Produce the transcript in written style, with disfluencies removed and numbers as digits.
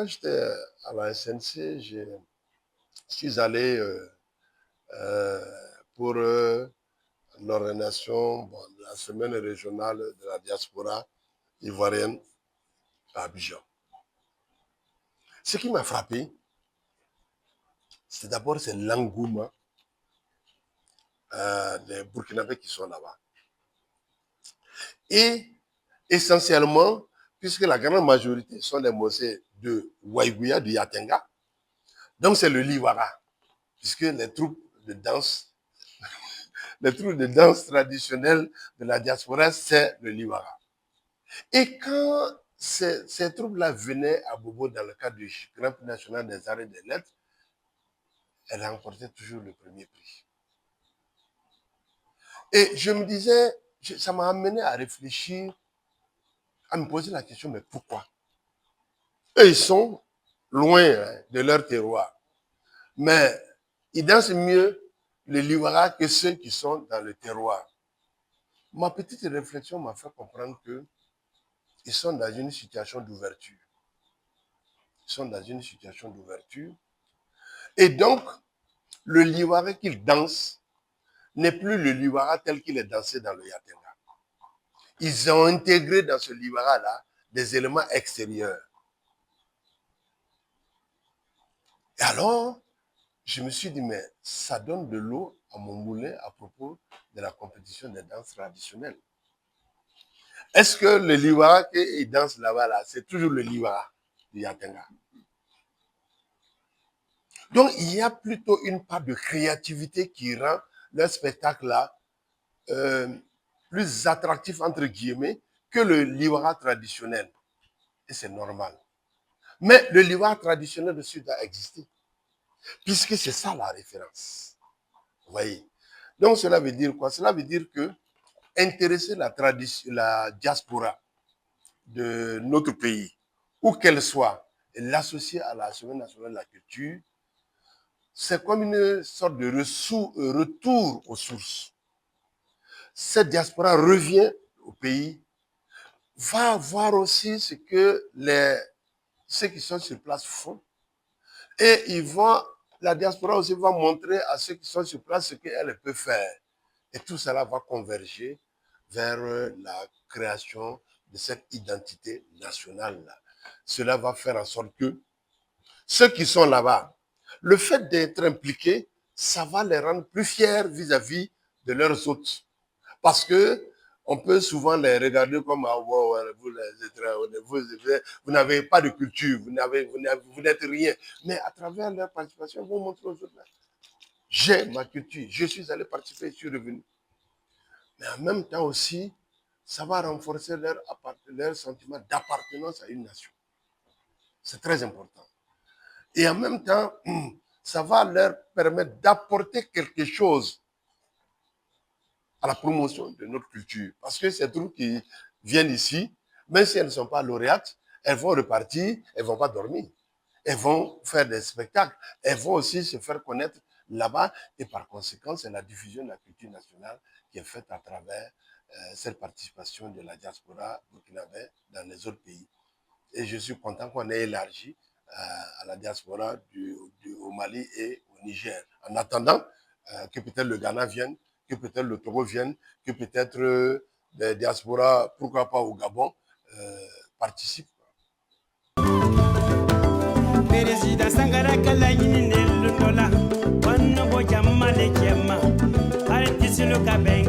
quand j'étais à la SNC, je suis allé pour l'organisation de la semaine régionale de la diaspora ivoirienne à Abidjan. Ce qui m'a frappé, c'est d'abord l'engouement des Burkinabés qui sont là-bas. Et essentiellement, puisque la grande majorité sont des Mosés de Waïgouya, du Yatenga, donc c'est le Liwara, puisque les troupes de danse traditionnelles de la diaspora, c'est le Liwara. Et quand ces troupes-là venaient à Bobo dans le cadre du Grand Prix national des arts et des lettres, elles remportaient toujours le premier prix. Et je me disais, ça m'a amené à réfléchir, à me poser la question, mais pourquoi? Eux, ils sont loin de leur terroir. Mais ils dansent mieux le Liwara que ceux qui sont dans le terroir. Ma petite réflexion m'a fait comprendre qu'ils sont dans une situation d'ouverture. Ils sont dans une situation d'ouverture. Et donc, le Liwara qu'ils dansent n'est plus le Liwara tel qu'il est dansé dans le Yatenga. Ils ont intégré dans ce Liwara-là des éléments extérieurs. Et alors, je me suis dit, mais ça donne de l'eau à mon moulin à propos de la compétition des danses traditionnelles. Est-ce que le Liwara qu'ils dansent là-bas, là, c'est toujours le Liwara du Yatenga? Donc, il y a plutôt une part de créativité qui rend leur spectacle-là plus attractif, entre guillemets, que le Liwara traditionnel. Et c'est normal. Mais le Liwara traditionnel de Sud a existé, puisque c'est ça la référence. Vous voyez? Donc, cela veut dire quoi? Cela veut dire que intéresser la diaspora de notre pays, où qu'elle soit, et l'associer à la Semaine nationale de la culture, c'est comme une sorte de retour aux sources. Cette diaspora revient au pays, va voir aussi ce que ceux qui sont sur place font, et la diaspora aussi va montrer à ceux qui sont sur place ce qu'elle peut faire. Et tout cela va converger vers la création de cette identité nationale-là. Cela va faire en sorte que ceux qui sont là-bas, le fait d'être impliqués, ça va les rendre plus fiers vis-à-vis de leurs hôtes. Parce que on peut souvent les regarder comme vous n'avez pas de culture, vous n'êtes rien. Mais à travers leur participation, vous montrez aux autres, j'ai ma culture, je suis allé participer, je suis revenu. Mais en même temps aussi, ça va renforcer leur sentiment d'appartenance à une nation. C'est très important. Et en même temps, ça va leur permettre d'apporter quelque chose à la promotion de notre culture. Parce que ces troupes qui viennent ici, même si elles ne sont pas lauréates, elles vont repartir, elles ne vont pas dormir. Elles vont faire des spectacles. Elles vont aussi se faire connaître là-bas. Et par conséquent, c'est la diffusion de la culture nationale qui est faite à travers cette participation de la diaspora burkinabé dans les autres pays. Et je suis content qu'on ait élargi à la diaspora au Mali et au Niger. En attendant que peut-être le Ghana vienne, que peut-être le Togo vienne, que peut-être des diasporas, pourquoi pas au Gabon, participent. Président Sangara Kalaïni Nelunola, Wanobo Jamale Kema, Artisi le Kabé.